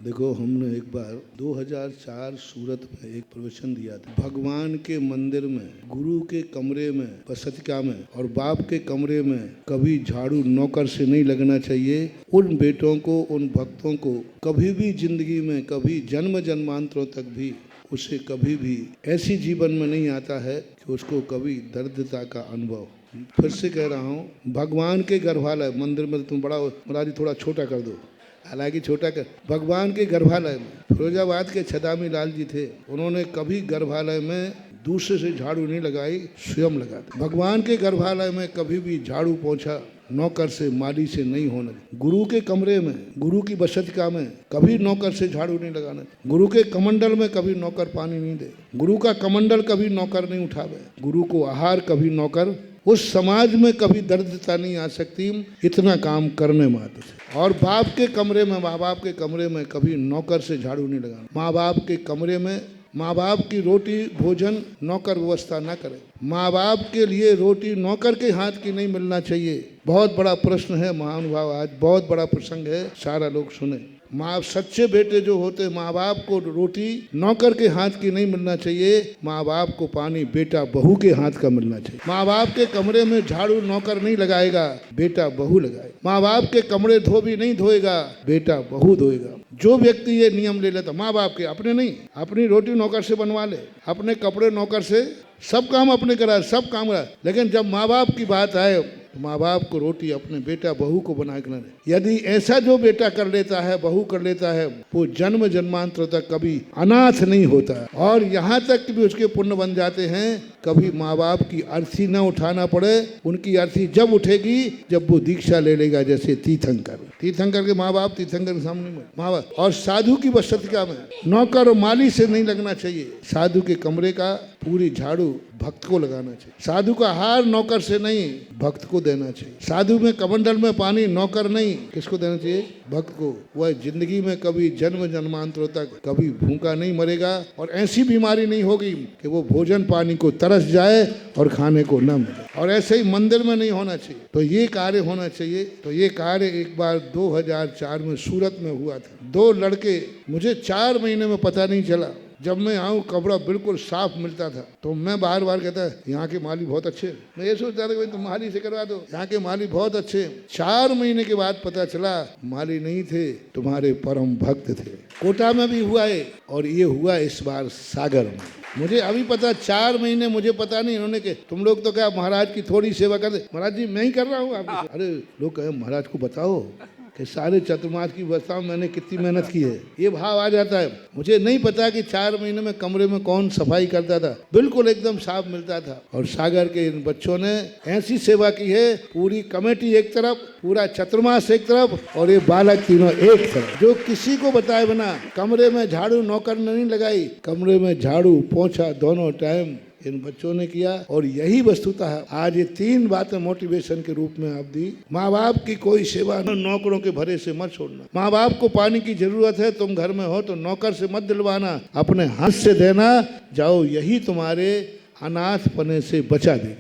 देखो, हमने एक बार 2004 सूरत में एक प्रवचन दिया था। भगवान के मंदिर में, गुरु के कमरे में, बसतिका में और बाप के कमरे में कभी झाड़ू नौकर से नहीं लगना चाहिए। उन बेटों को, उन भक्तों को कभी भी जिंदगी में, कभी जन्म जन्मांतरों तक भी उसे कभी भी ऐसी जीवन में नहीं आता है कि उसको कभी दर्दता का अनुभव। फिर से कह रहा हूँ, भगवान के गर्भालय मंदिर में तुम बड़ा महाराज थोड़ा छोटा कर दो, हालांकि छोटा कर, भगवान के गर्भालय में फिरोजाबाद के छदामी लाल जी थे, उन्होंने कभी गर्भालय में दूसरे से झाड़ू नहीं लगाई, स्वयं लगाते। भगवान के गर्भालय में कभी भी झाड़ू पोंछा नौकर से, माली से नहीं होना। गुरु के कमरे में, गुरु की बसतिका में कभी नौकर से झाड़ू नहीं लगाना। गुरु के कमंडल में कभी नौकर पानी नहीं दे, गुरु का कमंडल कभी नौकर नहीं उठावे, गुरु को आहार कभी नौकर, उस समाज में कभी दर्दता नहीं आ सकती इतना काम करने मात्र से। और बाप के कमरे में, माँ बाप के कमरे में कभी नौकर से झाड़ू नहीं लगाना। माँ बाप के कमरे में माँ बाप की रोटी भोजन नौकर व्यवस्था ना करे। माँ बाप के लिए रोटी नौकर के हाथ की नहीं मिलना चाहिए। बहुत बड़ा प्रश्न है महानुभाव, आज बहुत बड़ा प्रसंग है, सारा लोग सुने। माँ, सच्चे बेटे जो होते, माँ बाप को रोटी नौकर के हाथ की नहीं मिलना चाहिए। माँ बाप को पानी बेटा बहू के हाथ का मिलना चाहिए। माँ बाप के कमरे में झाड़ू नौकर नहीं लगाएगा, बेटा बहू लगाएगा। माँ बाप के कमरे धोबी नहीं धोएगा, बेटा बहू धोएगा। जो व्यक्ति ये नियम ले लेता, माँ बाप के, अपने नहीं, अपनी रोटी नौकर से बनवा ले, अपने कपड़े नौकर से, सब काम अपने करा, सब काम करा, लेकिन जब माँ बाप की बात आए तो माँ बाप को रोटी अपने बेटा बहू को बना के ना। यदि ऐसा जो बेटा कर लेता है, बहू कर लेता है, वो जन्म जन्मांतर तक कभी अनाथ नहीं होता। और यहाँ तक कि भी उसके पुण्य बन जाते हैं। कभी माँ बाप की अर्थी न उठाना पड़े। उनकी अर्थी जब उठेगी जब वो दीक्षा ले लेगा, जैसे तीर्थंकर के माँ बाप तीर्थंकर के सामने में माँ बाप। और साधु की बसतिका में नौकर और माली से नहीं लगना चाहिए। साधु के कमरे का पूरी झाड़ू भक्त को लगाना चाहिए। साधु का हार नौकर से नहीं, भक्त को देना चाहिए। साधु में कमंडल में पानी नौकर नहीं, किसको देना चाहिए? भक्त को। वह जिंदगी में कभी जन्म जन्मांतरों तक कभी भूखा नहीं मरेगा और ऐसी बीमारी नहीं होगी कि वो भोजन पानी को तरस जाए और खाने को न मिले। और ऐसे ही मंदिर में नहीं होना चाहिए। तो ये कार्य होना चाहिए। तो ये कार्य एक बार 2004 में सूरत में हुआ था। दो लड़के, मुझे 4 महीने में पता नहीं चला। जब मैं आऊँ कपड़ा बिल्कुल साफ मिलता था, तो मैं बार बार कहता यहाँ के माली बहुत अच्छे। मैं ये सोचता था कि तुम माली से करवा दो, यहाँ के माली बहुत अच्छे। 4 महीने के बाद पता चला माली नहीं थे, तुम्हारे परम भक्त थे। कोटा में भी हुआ है और ये हुआ इस बार सागर में। मुझे अभी पता, 4 महीने मुझे पता नहीं। इन्होंने कहा तुम लोग तो क्या महाराज की थोड़ी सेवा करते। महाराज जी मैं ही कर रहा हूँ आपकी। अरे लोग कहे महाराज को बताओ कि सारे चतुर्मास की व्यवस्था में मैंने कितनी मेहनत की है। ये भाव आ जाता है। मुझे नहीं पता कि 4 महीने में कमरे में कौन सफाई करता था, बिल्कुल एकदम साफ मिलता था। और सागर के इन बच्चों ने ऐसी सेवा की है, पूरी कमेटी एक तरफ, पूरा चतुर्मास एक तरफ और ये बालक तीनों एक तरफ। जो किसी को बताए बिना कमरे में झाड़ू नौकर ने नहीं लगाई, कमरे में झाड़ू पोंछा दोनों टाइम इन बच्चों ने किया। और यही वस्तुतः आज ये 3 बातें मोटिवेशन के रूप में आप दी। माँ बाप की कोई सेवा नौकरों के भरे से मत छोड़ना। माँ बाप को पानी की जरूरत है, तुम घर में हो तो नौकर से मत दिलवाना, अपने हाथ से देना। जाओ, यही तुम्हारे अनाथ पने से बचा देगी।